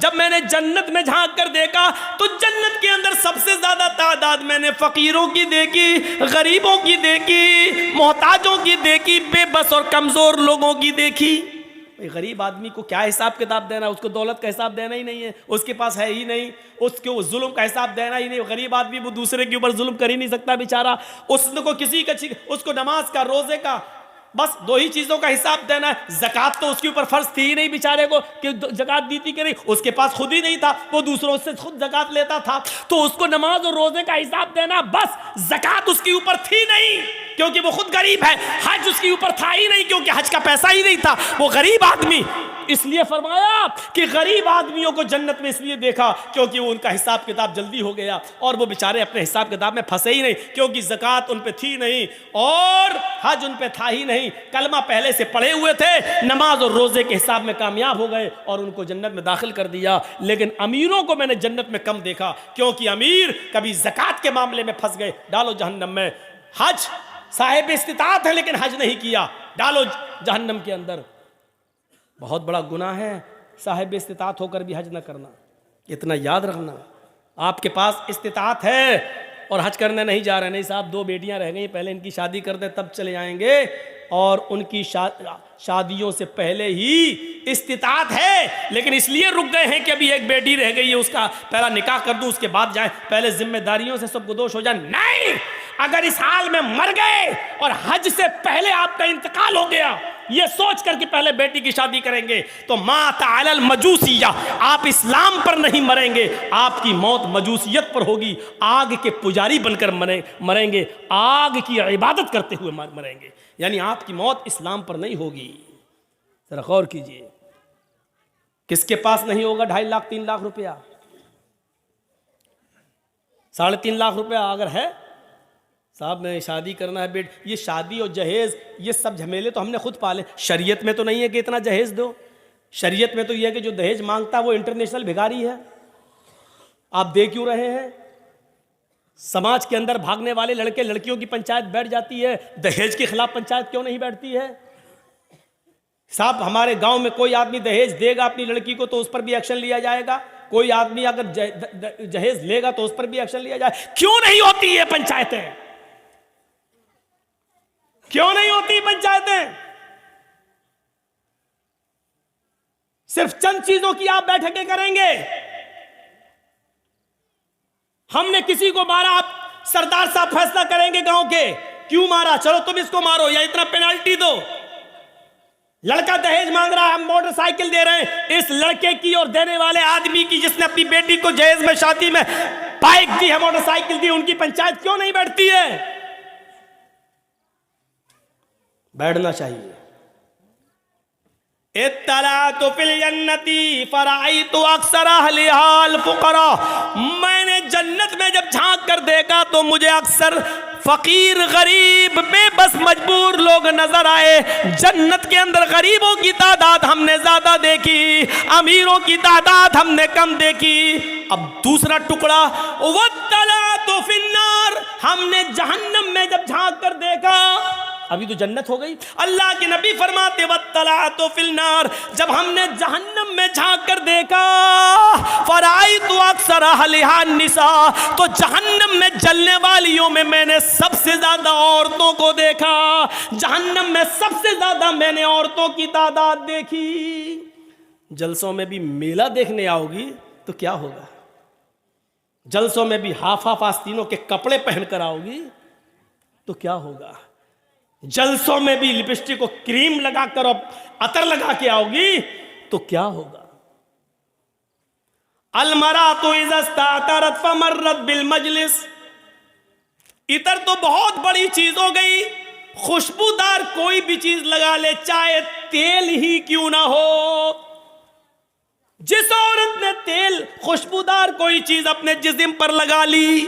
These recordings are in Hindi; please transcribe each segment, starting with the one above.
जब मैंने जन्नत में झांक कर देखा तो जन्नत के अंदर सबसे ज्यादा तादाद मैंने फकीरों की देखी, गरीबों की देखी, मोहताजों की देखी, बेबस और कमजोर लोगों की देखी। गरीब आदमी को क्या हिसाब किताब देना, उसको दौलत का हिसाब देना ही नहीं है, उसके पास है ही नहीं, उसको जुल्म का हिसाब देना ही नहीं। गरीब आदमी वो दूसरे के ऊपर जुल्म कर ही नहीं सकता बेचारा, उसको किसी का, उसको नमाज का, रोजे का, बस दो ही चीजों का हिसाब देना है। ज़कात तो उसके ऊपर फर्ज थी ही नहीं बेचारे को कि ज़कात दी थी कि नहीं, उसके पास खुद ही नहीं था, वो दूसरों से खुद ज़कात लेता था, तो उसको नमाज और रोजे का हिसाब देना, बस ज़कात उसके ऊपर थी नहीं क्योंकि वो खुद गरीब है, हज उसके ऊपर था ही नहीं क्योंकि हज का पैसा ही नहीं था, वो गरीब आदमी। इसलिए फरमाया कि गरीब आदमियों को जन्नत में इसलिए देखा क्योंकि वो उनका हिसाब किताब जल्दी हो गया और वो बेचारे अपने हिसाब किताब में फंसे ही नहीं क्योंकि ज़कात उन पे थी नहीं और हज उन पे था ही नहीं, कलमा पहले से पढ़े हुए थे, नमाज और रोजे के हिसाब में कामयाब हो गए और उनको जन्नत में दाखिल कर दिया। लेकिन अमीरों को मैंने जन्नत में कम देखा क्योंकि अमीर कभी ज़कात के मामले में फंस गए, डालो जहन्नम में। हज साहिब इस्तिताअत है लेकिन हज नहीं किया, डालो जहन्नम के अंदर। बहुत बड़ा गुनाह है साहिब इस्तिताअत होकर भी हज न करना। इतना याद रखना, आपके पास इस्तिताअत है और हज करने नहीं जा रहे, नहीं साहब 2 बेटियां रह गई, पहले इनकी शादी कर दे तब चले जाएंगे, और उनकी शादियों से पहले ही इस्तिताअत है लेकिन इसलिए रुक गए हैं कि अभी एक बेटी रह गई है, उसका पहला निकाह कर दूं उसके बाद जाए, पहले जिम्मेदारियों से सब गुदोश हो जाए। नहीं, अगर इस हाल में मर गए और हज से पहले आपका इंतकाल हो गया, ये सोच कर कि पहले बेटी की शादी करेंगे, तो माता अलल मजूसिया, आप इस्लाम पर नहीं मरेंगे, आपकी मौत मजूसियत पर होगी, आग के पुजारी बनकर मरेंगे, आग की इबादत करते हुए मरेंगे, यानी आपकी मौत इस्लाम पर नहीं होगी। जरा गौर कीजिए, किसके पास नहीं होगा 2.5 लाख 3 लाख रुपया, 3.5 लाख रुपया अगर है, साहब मैं शादी करना है बेट, ये शादी और जहेज ये सब झमेले तो हमने खुद पाले, शरीयत में तो नहीं है कि इतना जहेज दो, शरीयत में तो ये है कि जो दहेज मांगता है वो इंटरनेशनल भिखारी है। आप दे क्यों रहे हैं? समाज के अंदर भागने वाले लड़के लड़कियों की पंचायत बैठ जाती है, दहेज के खिलाफ पंचायत क्यों नहीं बैठती है? साहब हमारे गांव में कोई आदमी दहेज देगा अपनी लड़की को तो उस पर भी एक्शन लिया जाएगा, कोई आदमी अगर जहेज लेगा तो उस पर भी एक्शन लिया जाए। क्यों नहीं होती है पंचायतें? क्यों नहीं होती पंचायतें? सिर्फ चंद चीजों की आप बैठकें करेंगे। हमने किसी को मारा, आप सरदार साहब फैसला करेंगे गांव के, क्यों मारा, चलो तुम इसको मारो या इतना पेनाल्टी दो। लड़का दहेज मांग रहा है, हम मोटरसाइकिल दे रहे हैं, इस लड़के की और देने वाले आदमी की जिसने अपनी बेटी को जहेज में शादी में बाइक दी है, मोटरसाइकिल दी, उनकी पंचायत क्यों नहीं बैठती है? बैठना चाहिए। इत्तलातु फिल जन्नती फराइतु अक्सर अहलिहाल फुकरा, मैंने जन्नत में जब झांक कर देखा तो मुझे अक्सर फकीर, गरीब, बेबस, मजबूर लोग नजर आए। जन्नत के अंदर गरीबों की तादाद हमने ज्यादा देखी, अमीरों की तादाद हमने कम देखी। अब दूसरा टुकड़ा, वत्तलातु फिन्नार, हमने जहन्नम में जब झांक कर देखा, अभी तो जन्नत हो गई, अल्लाह के नबी फरमाते वत्तलातु फिन्नार, जब हमने जहन्नम में झांक कर देखा, फराइतु अक्सर अहलिहा निसा, तो जहन्नम में जलने वालियों में मैंने सबसे ज्यादा औरतों को देखा, जहन्नम में सबसे ज्यादा मैंने औरतों की तादाद देखी। जलसों में भी मेला देखने आओगी तो क्या होगा, जलसों में भी हाफा फास्तीनों के कपड़े पहनकर आओगी तो क्या होगा, जलसों में भी लिपस्टिक को क्रीम लगाकर और अतर लगा के आओगी तो क्या होगा। अलमरातु इज़ा इस्तातरत फमर्रत बिल मजलिस, इतर तो बहुत बड़ी चीज हो गई, खुशबूदार कोई भी चीज लगा ले, चाहे तेल ही क्यों ना हो। जिस औरत ने तेल, खुशबूदार कोई चीज अपने जिस्म पर लगा ली,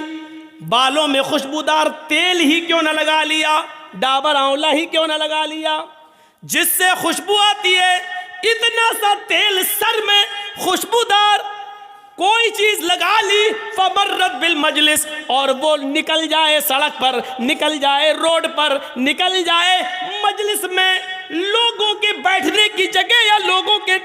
बालों में खुशबूदार तेल ही क्यों ना लगा लिया, डाबर आंवला ही क्यों ना लगा लिया, जिससे खुशबू आती है, इतना सा तेल सर में खुशबूदार कोई चीज लगा ली, फमर्रत बिल मजलिस, और वो निकल जाए सड़क पर, निकल जाए रोड पर, निकल जाए मजलिस में, लोगों के बैठने की जगह या लोगों के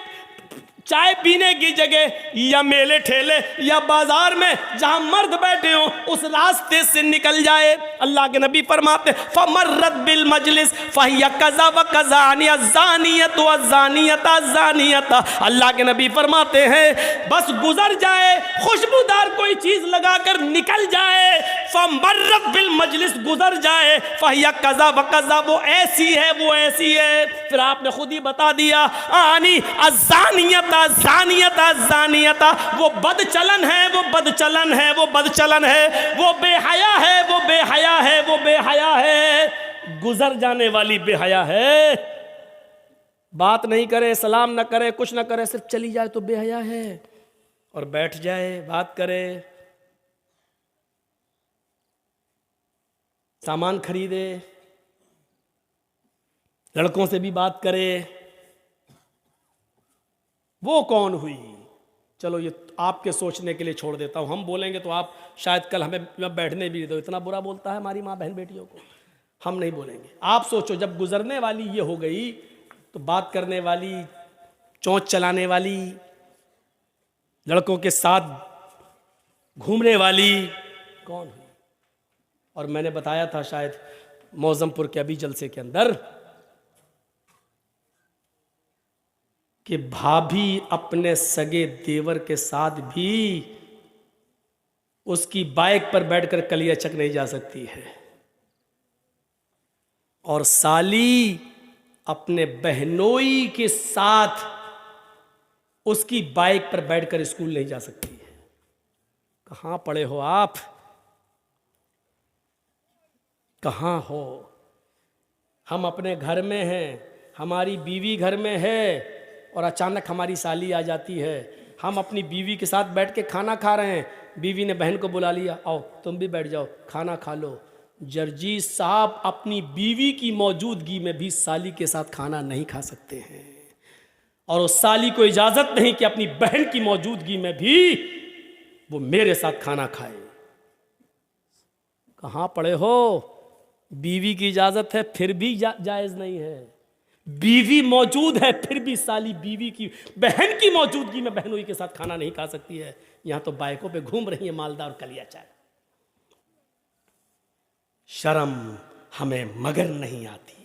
चाय पीने की जगह या मेले ठेले या बाजार में जहां मर्द बैठे हो उस रास्ते से निकल जाए। अल्लाह के नबी फरमाते फमर्रत बिल मजलिस फहिया कज़ा व कज़ानिया ज़ानियत व ज़ानियता ज़ानियता। अल्लाह के नबी फरमाते हैं बस गुजर जाए, खुशबूदार कोई चीज लगाकर निकल जाए, फमर्रत बिल मजलिस गुजर जाए, फहिया कज़ा व कज़ा वो ऐसी है वो ऐसी है। फिर आपने खुद ही बता दिया आनी अज़ानियता ज़ानियता ज़ानियता, वो बदचलन है वो बदचलन है वो बदचलन है, वो बेहया है वो बेहया है वो बेहया है, गुजर जाने वाली बेहया है। बात नहीं करे, सलाम ना करे, कुछ ना करे, सिर्फ चली जाए तो बेहया है, और बैठ जाए बात करे, सामान खरीदे, लड़कों से भी बात करे, वो कौन हुई? चलो ये आपके सोचने के लिए छोड़ देता हूं। हम बोलेंगे तो आप शायद कल हमें बैठने भी दो, इतना बुरा बोलता है हमारी माँ बहन बेटियों को। हम नहीं बोलेंगे। आप सोचो जब गुजरने वाली ये हो गई तो बात करने वाली, चोंच चलाने वाली, लड़कों के साथ घूमने वाली कौन हुई? और मैंने बताया था शायद मौजमपुर के अभी जलसे के अंदर कि भाभी अपने सगे देवर के साथ भी उसकी बाइक पर बैठकर कलियाचक नहीं जा सकती है, और साली अपने बहनोई के साथ उसकी बाइक पर बैठकर स्कूल नहीं जा सकती है। कहां पड़े हो आप? कहां हो? हम अपने घर में हैं, हमारी बीवी घर में है, और अचानक हमारी साली आ जाती है। हम अपनी बीवी के साथ बैठ के खाना खा रहे हैं, बीवी ने बहन को बुला लिया, आओ तुम भी बैठ जाओ खाना खा लो। जर्जी साहब अपनी बीवी की मौजूदगी में भी साली के साथ खाना नहीं खा सकते हैं, और उस साली को इजाजत नहीं कि अपनी बहन की मौजूदगी में भी वो मेरे साथ खाना खाए। कहां पड़े हो? बीवी की इजाजत है फिर भी जायज नहीं है, बीवी मौजूद है फिर भी साली बीवी की बहन की मौजूदगी में बहनोई के साथ खाना नहीं खा सकती है। यहां तो बाइकों पे घूम रही है मालदार कलिया चाय। शर्म हमें मगर नहीं आती।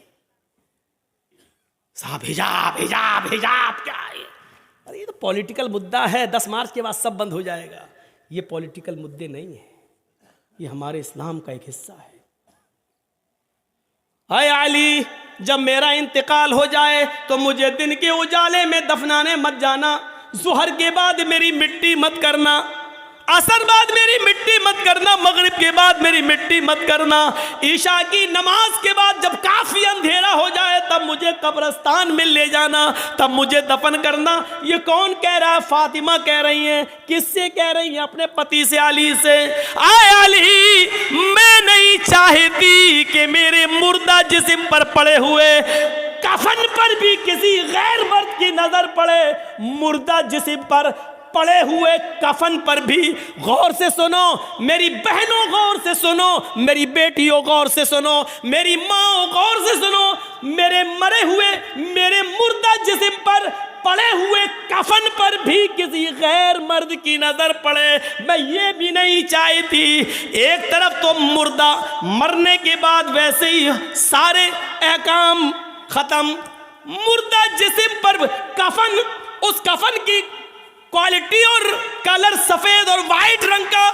साहब हिजाब हिजाब हिजाब क्या है? अरे ये तो पॉलिटिकल मुद्दा है, 10 मार्च के बाद सब बंद हो जाएगा। ये पॉलिटिकल मुद्दे नहीं है, ये हमारे इस्लाम का एक हिस्सा है। हाय अली, जब मेरा इंतकाल हो जाए तो मुझे दिन के उजाले में दफनाने मत जाना, ज़ुहर के बाद मेरी मिट्टी मत करना, असर बाद मेरी मिट्टी मत करना, मगरिब के बाद मेरी मिट्टी मत करना, ईशा की नमाज के बाद जब काफी अंधेरा हो जाए तब मुझे कब्रिस्तान में ले जाना, तब मुझे दफन करना। ये कौन कह रहा है? फातिमा कह रही हैं। किससे कह रही हैं? अपने पति से, अली से। आए अली, मैं नहीं चाहती कि मेरे मुर्दा जिस्म पर पड़े हुए कफन पर भी किसी गैर मर्द की नजर पड़े। मुर्दा जिस्म पर पड़े हुए कफन पर भी गौर से सुनो, मेरी बहनों गौर से सुनो, मेरी बेटियों गौर से सुनो, मेरी माँ गौर से सुनो, मेरे मरे हुए, मेरे मुर्दा जिस्म पर पड़े हुए कफन पर भी किसी गैर मर्द की नजर पड़े, मैं ये भी नहीं चाहती। एक तरफ तो मुर्दा मरने के बाद वैसे ही सारे अहकाम खत्म, मुर्दा जिस्म पर कफन, उस कफन की क्वालिटी और कलर सफेद और वाइट रंग का,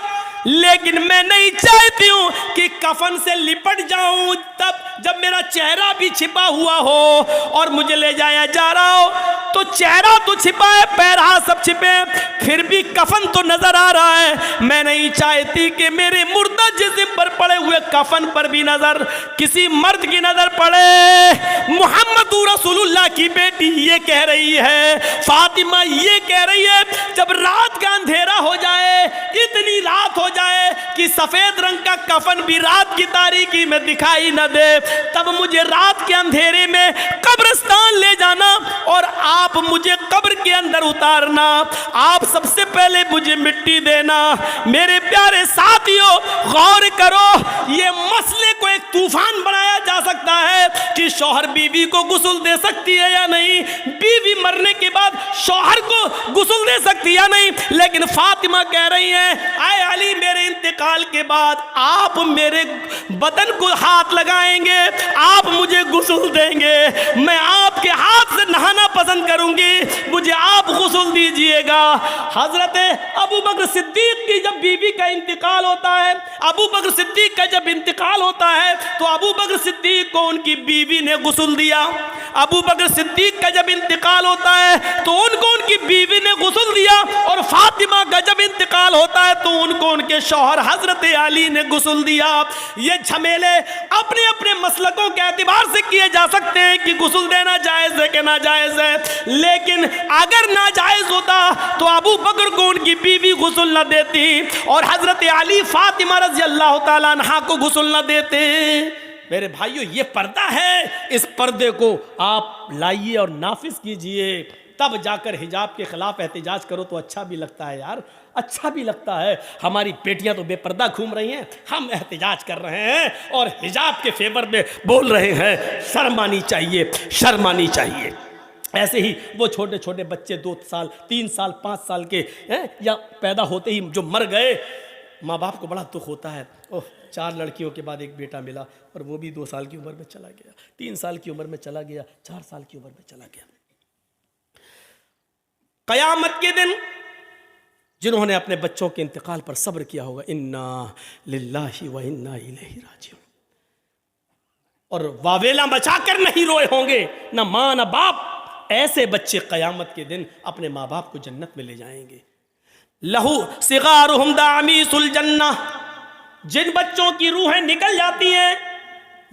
लेकिन मैं नहीं चाहती हूं कि कफन से लिपट जाऊं तब जब मेरा चेहरा भी छिपा हुआ हो और मुझे ले जाया जा रहा हो तो चेहरा तो छिपा है, पैर हाथ सब छिपे, फिर भी कफन तो नजर आ रहा है। मैं नहीं चाहती कि मेरे मुर्दा जिस्म पर पड़े हुए कफन पर भी नजर किसी मर्द की नजर पड़े। मोहम्मद रसूलुल्लाह की बेटी ये कह रही है, फातिमा ये कह रही है, जब रात का अंधेरा हो जाए, इतनी रात हो जाए कि सफेद रंग का कफन भी रात की तारीकी में दिखाई न दे, तब मुझे रात के अंधेरे में कब्रिस्तान ले जाना और आप मुझे कब्र के अंदर उतारना। आप सबसे पहले मुझे मिट्टी देना, मेरे प्यारे साथियों गौर करो, ये मसले को एक तूफान बनाया जा सकता है कि शौहर बीवी को गुस्ल दे सकती है या नहीं, बीवी मरने के बाद शौहर को गुस्ल दे सकती है या नहीं। लेकिन फातिमा कह रही है, आए अली मेरे इंतकाल के बाद आप मेरे बदन को हाथ लगाएंगे, आप मुझे गुस्ल देंगे, मैं आपके हाथ से नहाना पसंद करूंगी, मुझे आप गुस्ल दीजिएगा। हजरत अबू बकर सिद्दीक की जब बीवी का इंतकाल होता है, अबू बकर सिद्दीक का जब इंतकाल होता है तो अबू बकर सिद्दीक को उनकी बीवी ने गुस्ल दिया। अबू बकर सिद्दीक का जब इंतकाल होता है तो उनको उनकी बीवी ने गुस्ल दिया, और फातिमा का जब इंतकाल होता है तो उनको उनके शौहर हजरत अली ने गुस्ल दिया। ये झमेले अपने अपने मसलकों के एतबार से किए जा सकते हैं कि गुस्ल देना जायज़ है कि नाजायज़ है, लेकिन अगर नाजायज़ होता तो अबू बकर को उनकी बीवी गुस्ल न देती और हजरत अली फातिमा रज़ी अल्लाह ताला अन्हा को गुस्ल न देते। मेरे भाइयों, ये पर्दा है, इस पर्दे को आप लाइए और नाफिज कीजिए, तब जाकर हिजाब के खिलाफ एहतजाज करो तो अच्छा भी लगता है यार, अच्छा भी लगता है। हमारी बेटियां तो बेपर्दा घूम रही हैं, हम एहतजाज कर रहे हैं और हिजाब के फेवर में बोल रहे हैं। शर्म आनी चाहिए, शर्म आनी चाहिए। ऐसे ही वो छोटे छोटे बच्चे 2 साल 3 साल 5 साल के हैं, या पैदा होते ही जो मर गए, माँ बाप को बड़ा दुख होता है। ओह, 4 लड़कियों के बाद एक बेटा मिला और वो भी 2 साल की उम्र में चला गया, 3 साल की उम्र में चला गया, 4 साल की उम्र में चला गया। क़यामत के दिन जिन्होंने अपने बच्चों के इंतकाल पर सब्र किया होगा, इन्ना लिल्लाहि व इन्ना इलैहि राजिऊन, और वावेला बचाकर नहीं रोए होंगे, ना माँ ना बाप, ऐसे बच्चे क़यामत के दिन अपने माँ बाप को जन्नत में ले जाएंगे। लहू सिगारुहुम दामीसुल जन्नह, जिन बच्चों की रूहें निकल जाती हैं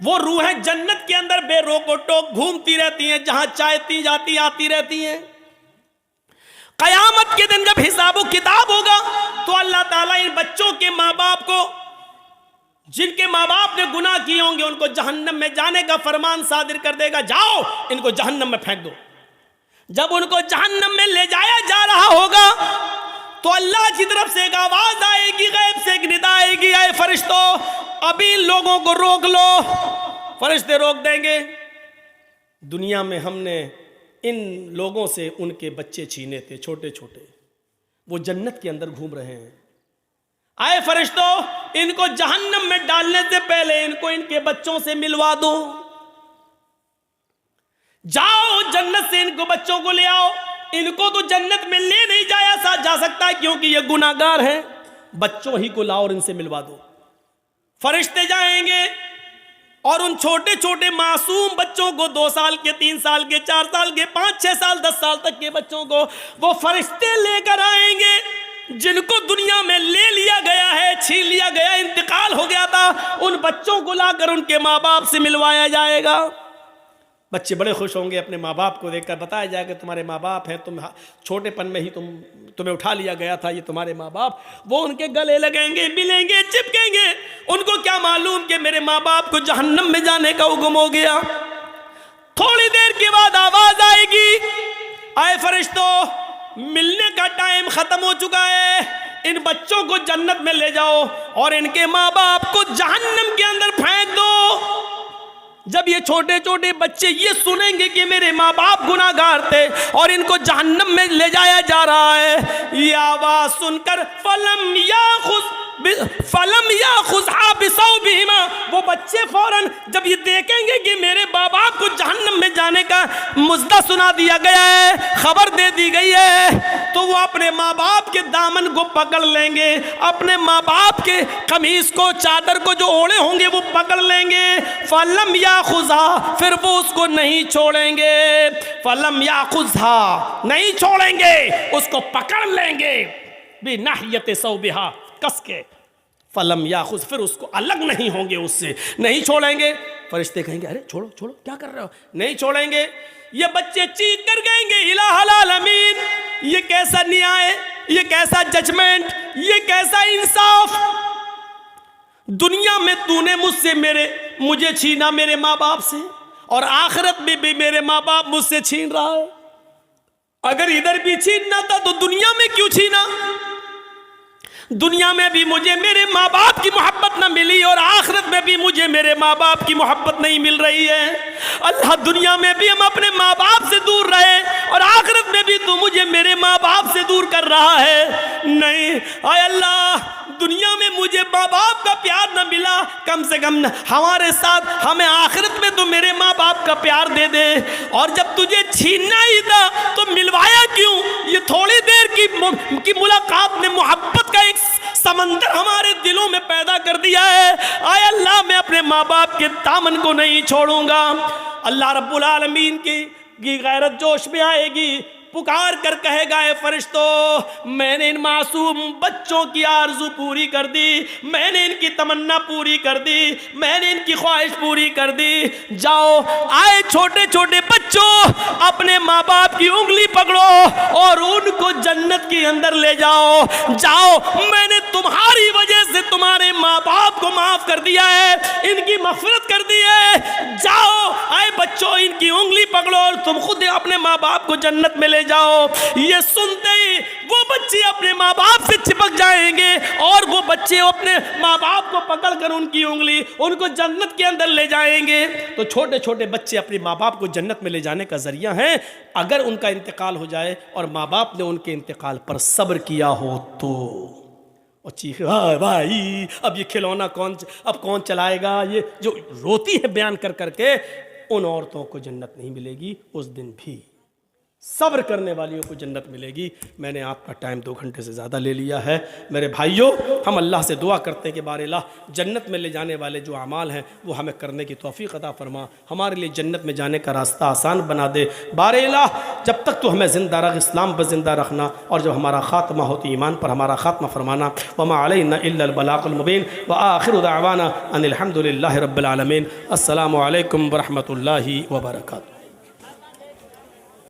वो रूहें जन्नत के अंदर बेरोको टोक घूमती रहती हैं, जहां चाहती जाती आती रहती हैं। क़यामत के दिन जब हिसाब किताब होगा तो अल्लाह ताला इन बच्चों के माँ बाप को, जिनके माँ बाप ने गुनाह किए होंगे, उनको जहन्नम में जाने का फरमान सादिर कर देगा, जाओ इनको जहन्नम में फेंक दो। जब उनको जहन्नम में ले जाया जा रहा होगा तो अल्लाह की तरफ से एक आवाज आएगी, गैब से एक निदा आएगी, आए फरिश्तों अभी इन लोगों को रोक लो। फरिश्ते रोक देंगे। दुनिया में हमने इन लोगों से उनके बच्चे छीने थे, छोटे छोटे, वो जन्नत के अंदर घूम रहे हैं। आए फरिश्तों इनको जहन्नम में डालने से पहले इनको इनके बच्चों से मिलवा दो, जाओ जन्नत से इनको बच्चों को ले आओ। इनको तो जन्नत में ले नहीं जाया जा सकता क्योंकि ये गुनाहगार हैं, बच्चों ही को लाओ और इनसे मिलवा दो। फरिश्ते जाएंगे और उन छोटे छोटे मासूम बच्चों को, 2 साल के, 3 साल के, 4 साल के, 5, 6 साल, 10 साल तक के बच्चों को वो फरिश्ते लेकर आएंगे, जिनको दुनिया में ले लिया गया है, छीन लिया गया, इंतकाल हो गया था। उन बच्चों को लाकर उनके माँ बाप से मिलवाया जाएगा। बच्चे बड़े खुश होंगे अपने माँ बाप को देखकर, बताया जाएगा तुम्हारे माँ बाप हैं, तुम छोटेपन में ही तुम्हें उठा लिया गया था, ये तुम्हारे माँ बाप। वो उनके गले लगेंगे, मिलेंगे, चिपकेंगे। उनको क्या मालूम कि मेरे माँ बाप को जहन्नम में जाने का हुक्म हो गया। थोड़ी देर के बाद आवाज आएगी, आए फरिश्तों मिलने का टाइम खत्म हो चुका है, इन बच्चों को जन्नत में ले जाओ और इनके माँ बाप को जहन्नम के अंदर फेंक दो। जब ये छोटे छोटे बच्चे ये सुनेंगे कि मेरे माँ बाप गुनाहगार थे और इनको जहन्नम में ले जाया जा रहा है, ये आवाज सुनकर फलम या खुज़हा बिसौबिहिमा, वो बच्चे फौरन जब ये देखेंगे कि मेरे माँ बाप को जहन्नम में जाने का मुज़्दा सुना दिया गया है, खबर दे दी गई है, तो वो अपने माँ बाप के दामन को पकड़ लेंगे, अपने माँ बाप के कमीज को, चादर को जो ओढ़े होंगे वो पकड़ लेंगे। फलम या खुज़हा, फिर वो उसको नहीं छोड़ेंगे। फलम या खुज़हा, नहीं छोड़ेंगे, उसको पकड़ लेंगे बिनाहियत सौबिहा, कस के। फलम या खुज़, फिर उसको अलग नहीं होंगे, उससे नहीं छोड़ेंगे। फरिश्ते कहेंगे अरे छोड़ो छोड़ो, क्या कर रहे हो, नहीं छोड़ेंगे। ये बच्चे चीख कर कहेंगे इलाहुल आलमीन, ये कैसा न्याय, ये कैसा जजमेंट, ये कैसा इंसाफ। दुनिया में तूने मुझसे मुझे छीना मेरे माँ बाप से, और आखिरत में भी मेरे माँ बाप मुझसे छीन रहा है। अगर इधर भी छीनना था तो दुनिया में क्यों छीना। दुनिया में भी मुझे मेरे माँ बाप की मोहब्बत न मिली और आखिरत में भी मुझे मेरे माँ बाप की मोहब्बत नहीं मिल रही है। अल्लाह, दुनिया में भी हम अपने माँ बाप से दूर रहे और आखिरत में भी तू मुझे मेरे माँ बाप से दूर कर रहा है। नहीं, आय अल्लाह, दुनिया में मुझे माँ बाप का प्यार न मिला, कम से कम हमारे साथ हमें आखिरत में तो मेरे माँ बाप का प्यार दे दे। और जब तुझे छीनना ही था तो मिलवाया क्यों? ये थोड़ी देर की मुलाकात ने मोहब्बत का एक समंदर हमारे दिलों में पैदा कर दिया है। आय अल्लाह, मैं अपने माँ बाप के दामन को नहीं छोड़ूंगा। अल्लाह रब्बुल आलमीन की गैरत जोश में आएगी, पुकार कर कहेगा, ए फरिश्तों, मैंने इन मासूम बच्चों की आरज़ू पूरी कर दी, मैंने इनकी तमन्ना पूरी कर दी, मैंने इनकी ख्वाहिश पूरी कर दी। जाओ, आए छोटे छोटे बच्चों, अपने माँ बाप की उंगली पकड़ो और उनको जन्नत के अंदर ले जाओ। जाओ, मैंने तुम्हारी वजह से तुम्हारे माँ बाप को माफ कर दिया है, इनकी मग़फ़िरत कर दी है। जाओ, आए बच्चों, इनकी उंगली पकड़ो और तुम खुद अपने माँ बाप को जन्नत में ले जाओ। ये सुनते ही वो बच्चे अपने माँ बाप से चिपक जाएंगे और वो बच्चे अपने माँ बाप को पकड़कर उनकी उंगली उनको जन्नत के अंदर ले जाएंगे। तो छोटे छोटे बच्चे अपने माँ बाप को जन्नत में ले जाने का जरिया हैं, अगर उनका इंतकाल हो जाए और माँ बाप ने उनके इंतकाल पर सब्र किया हो तो। और चीख, भाई अब ये खिलौना कौन चलाएगा? ये जो रोती है बयान कर करके, उन औरतों को जन्नत नहीं मिलेगी उस दिन भी, सब्र करने वालियों को जन्नत मिलेगी। मैंने आपका टाइम 2 घंटे से ज़्यादा ले लिया है। मेरे भाइयों, हम अल्लाह से दुआ करते हैं कि बार अल्लाह जन्नत में ले जाने वाले जो अमाल हैं वो हमें करने की तौफीक अता फरमा, हमारे लिए जन्नत में जाने का रास्ता आसान बना दे। बार अल्लाह, जब तक तो हमें ज़िंदा रख, इस्लाम पर ज़िंदा रखना, और जब हमारा ख़ात्मा हो तो ईमान पर हमारा ख़ात्मा फरमाना। वमा अलैना इल्लल बलागुल मुबीन व आखिरु दावाना अनिल हम्दुलिल्लाहि रब्बिल आलमीन। अस्सलामु अलैकुम व रहमतुल्लाहि व बरकातुहू।